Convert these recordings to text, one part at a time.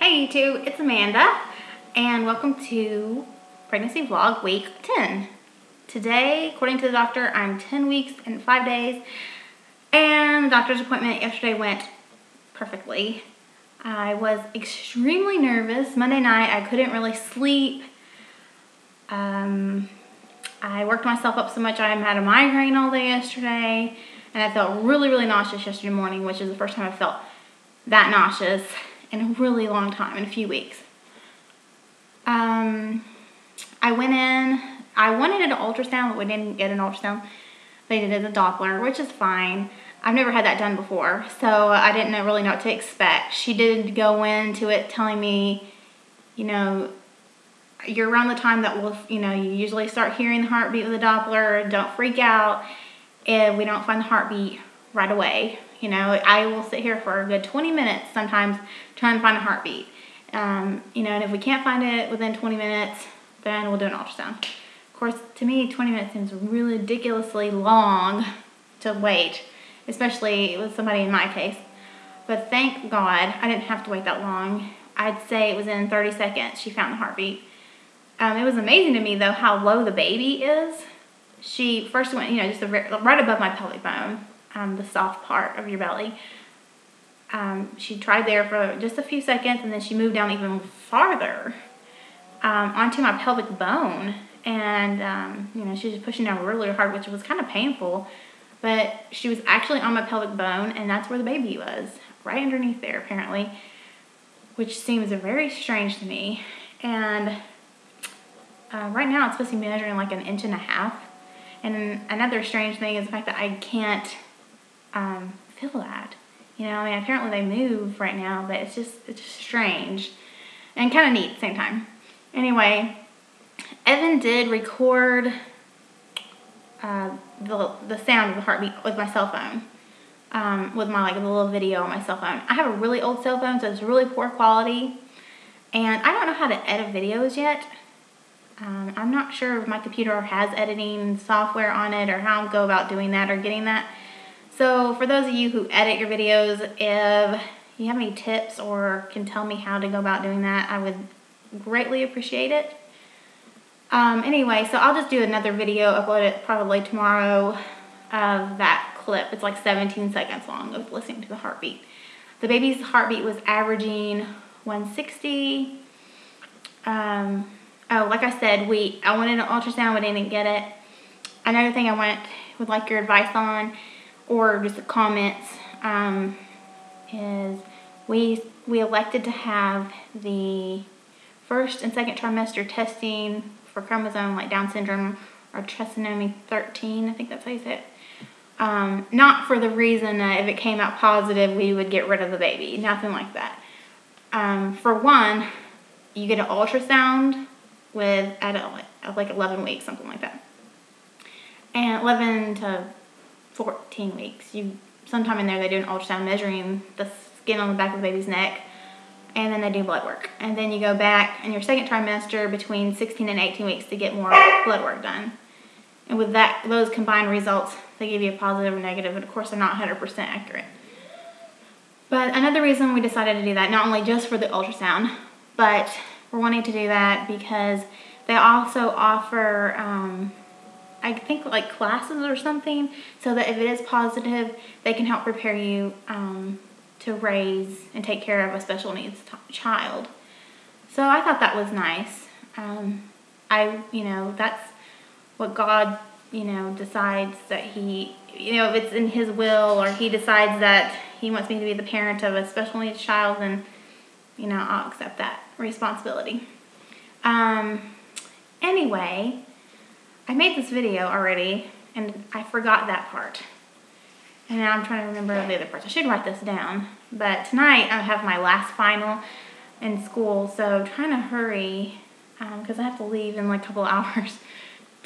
Hey YouTube, it's Amanda, and welcome to Pregnancy Vlog Week 10. Today, according to the doctor, I'm 10 weeks and 5 days, and the doctor's appointment yesterday went perfectly. I was extremely nervous. Monday night, I couldn't really sleep. I worked myself up so much I had a migraine all day yesterday, and I felt really nauseous yesterday morning, which is the first time I felt that nauseous in a really long time, in a few weeks. I went in, I wanted an ultrasound, but we didn't get an ultrasound. They did a Doppler, which is fine. I've never had that done before, so I didn't really know what to expect. She did go into it telling me, you know, you're around the time that you usually start hearing the heartbeat with the Doppler. Don't freak out if we don't find the heartbeat right away. You know, I will sit here for a good 20 minutes sometimes trying to find a heartbeat. And if we can't find it within 20 minutes, then we'll do an ultrasound. Of course, to me, 20 minutes seems really ridiculously long to wait, especially with somebody in my case. But thank God I didn't have to wait that long. I'd say it was in 30 seconds she found the heartbeat. It was amazing to me, though, how low the baby is. She first went, just right above my pelvic bone. The soft part of your belly. She tried there for just a few seconds, and then she moved down even farther onto my pelvic bone, and she was pushing down really hard, which was kind of painful, but she was actually on my pelvic bone, and that's where the baby was, right underneath there apparently, which seems very strange to me. And right now it's supposed to be measuring like 1.5 inches, and another strange thing is the fact that I can't feel that. Apparently they move right now, but it's just strange and kind of neat at the same time. Anyway, Evan did record the sound of the heartbeat with my cell phone, with my the little video on my cell phone. I have a really old cell phone, so it's really poor quality, and I don't know how to edit videos yet. I'm not sure if my computer has editing software on it or how I'll go about doing that or getting that. So for those of you who edit your videos, if you have any tips or can tell me how to go about doing that, I would greatly appreciate it. Anyway, so I'll just do another video, upload it probably tomorrow, of that clip. It's like 17 seconds long of listening to the heartbeat. The baby's heartbeat was averaging 160. Like I said, I wanted an ultrasound, we didn't get it. Another thing I would like your advice on, or just comments, is we elected to have the first and second trimester testing for chromosome, like Down syndrome or trisomy 13, I think that's how you say it. Not for the reason that if it came out positive, we would get rid of the baby. Nothing like that. For one, you get an ultrasound at like 11 weeks, something like that. And 11 to 14 weeks. Sometime in there they do an ultrasound measuring the skin on the back of the baby's neck, and then they do blood work. And then you go back in your second trimester between 16 and 18 weeks to get more blood work done. And with those combined results, they give you a positive or negative, and of course they're not 100% accurate. But another reason we decided to do that, not only just for the ultrasound, but we're wanting to do that because they also offer I think like classes or something, so that if it is positive, they can help prepare you to raise and take care of a special needs child. So I thought that was nice. That's what God, decides that if it's in His will, or He decides that He wants me to be the parent of a special needs child, then, I'll accept that responsibility. Anyway, I made this video already, and I forgot that part. And now I'm trying to remember the other parts. I should write this down. But tonight, I have my last final in school, so I'm trying to hurry, because I have to leave in like a couple hours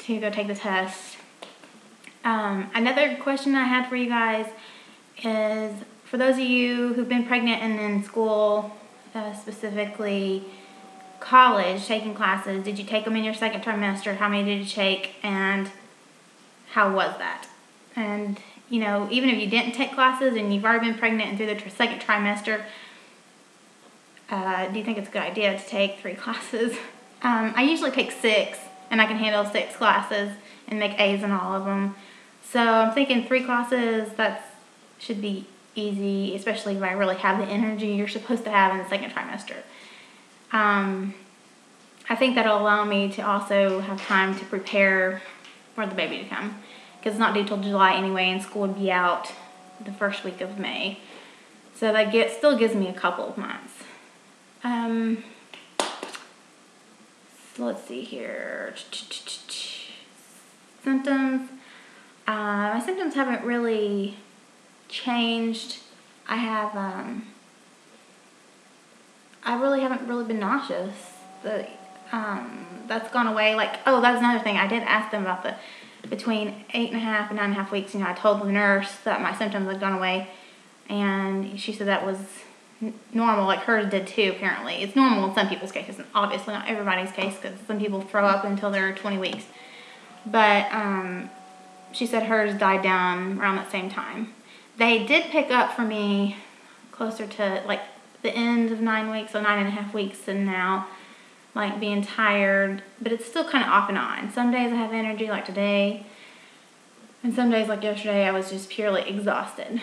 to go take the test. Another question I had for you guys is, for those of you who've been pregnant and in school, specifically college, taking classes, did you take them in your second trimester? How many did you take, and how was that? And even if you didn't take classes and you've already been pregnant and through the second trimester, do you think it's a good idea to take 3 classes? I usually take 6, and I can handle 6 classes and make A's in all of them. So I'm thinking 3 classes, that should be easy, especially if I really have the energy you're supposed to have in the second trimester. I think that'll allow me to also have time to prepare for the baby to come, because it's not due till July anyway, and school would be out the first week of May. So that still gives me a couple of months. So let's see here. Symptoms. My symptoms haven't really changed. I really haven't really been nauseous. That's gone away. Like, oh, that's another thing. I did ask them about the between 8.5 and 9.5 weeks. You know, I told the nurse that my symptoms had gone away, and she said that was normal. Like hers did too. Apparently, it's normal in some people's cases. Obviously, not everybody's case, because some people throw up until they're 20 weeks. But she said hers died down around that same time. They did pick up for me closer to like the end of 9 weeks, so 9.5 weeks, and now, like being tired, but it's still kind of off and on. Some days I have energy, like today, and some days, like yesterday, I was just purely exhausted.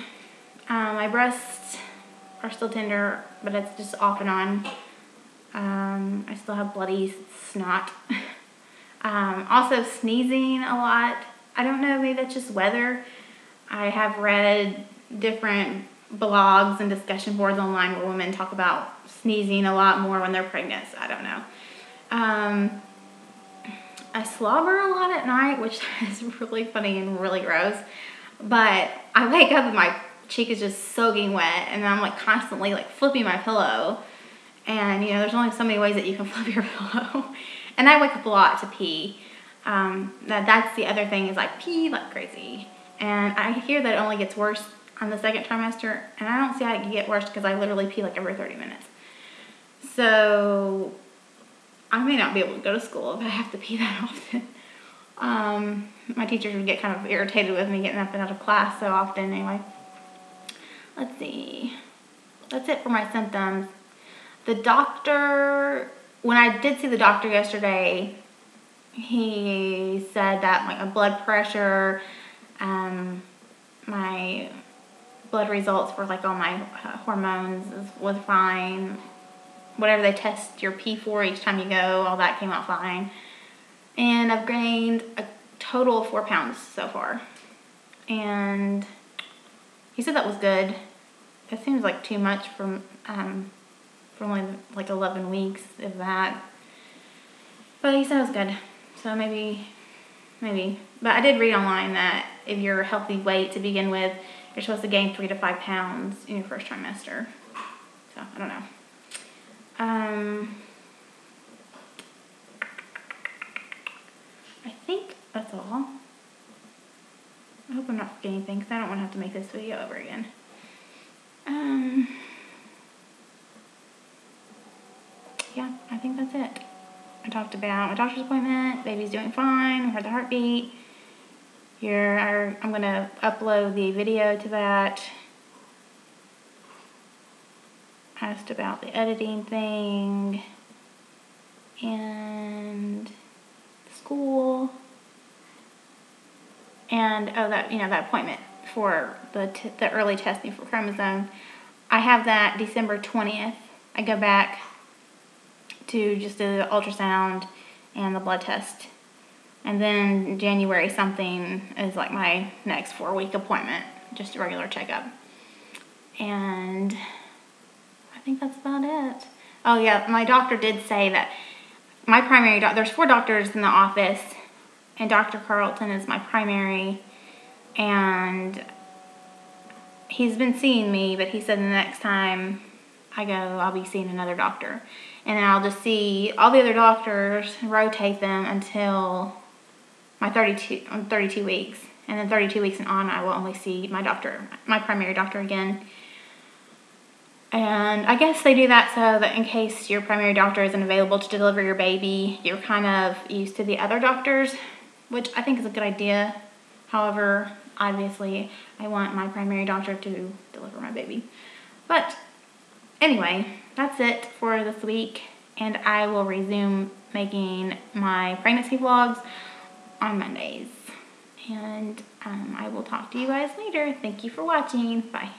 My breasts are still tender, but it's just off and on. I still have bloody snot. Also sneezing a lot. I don't know, maybe that's just weather. I have read different blogs and discussion boards online where women talk about sneezing a lot more when they're pregnant, so I don't know. I slobber a lot at night, which is really funny and really gross, but I wake up and my cheek is just soaking wet, and I'm like constantly like flipping my pillow, and you know, there's only so many ways that you can flip your pillow, and I wake up a lot to pee. That's the other thing, is I pee like crazy, and I hear that it only gets worse on the second trimester, and I don't see how it can get worse, because I literally pee like every 30 minutes. So I may not be able to go to school if I have to pee that often. My teachers would get kind of irritated with me getting up and out of class so often anyway. Let's see. That's it for my symptoms. The doctor, when I did see the doctor yesterday, he said that my blood pressure, my blood results for like all my hormones was fine. Whatever they test your pee for each time you go, all that came out fine. And I've gained a total of 4 pounds so far. And he said that was good. It seems like too much for only like 11 weeks, if that. But he said it was good. So maybe. But I did read online that if you're a healthy weight to begin with, you're supposed to gain 3 to 5 pounds in your first trimester. So I don't know. I think that's all. I hope I'm not forgetting anything, because I don't want to have to make this video over again. Yeah, I think that's it. I talked about my doctor's appointment, baby's doing fine, heard the heartbeat. I'm going to upload the video to that. Asked about the editing thing and school, and that appointment for the early testing for chromosome. I have that December 20th. I go back to just do the ultrasound and the blood test, and then January something is like my next 4-week appointment, just a regular checkup. And I think that's about it. Oh yeah, my doctor did say that my primary doctor, there's 4 doctors in the office, and Dr. Carlton is my primary, and he's been seeing me, but he said the next time I go, I'll be seeing another doctor. And then I'll just see all the other doctors, rotate them until my 32 weeks. And then 32 weeks and on, I will only see my primary doctor again. And I guess they do that so that in case your primary doctor isn't available to deliver your baby, you're kind of used to the other doctors, which I think is a good idea. However, obviously, I want my primary doctor to deliver my baby. But anyway, that's it for this week, and I will resume making my pregnancy vlogs on Mondays. And I will talk to you guys later. Thank you for watching. Bye.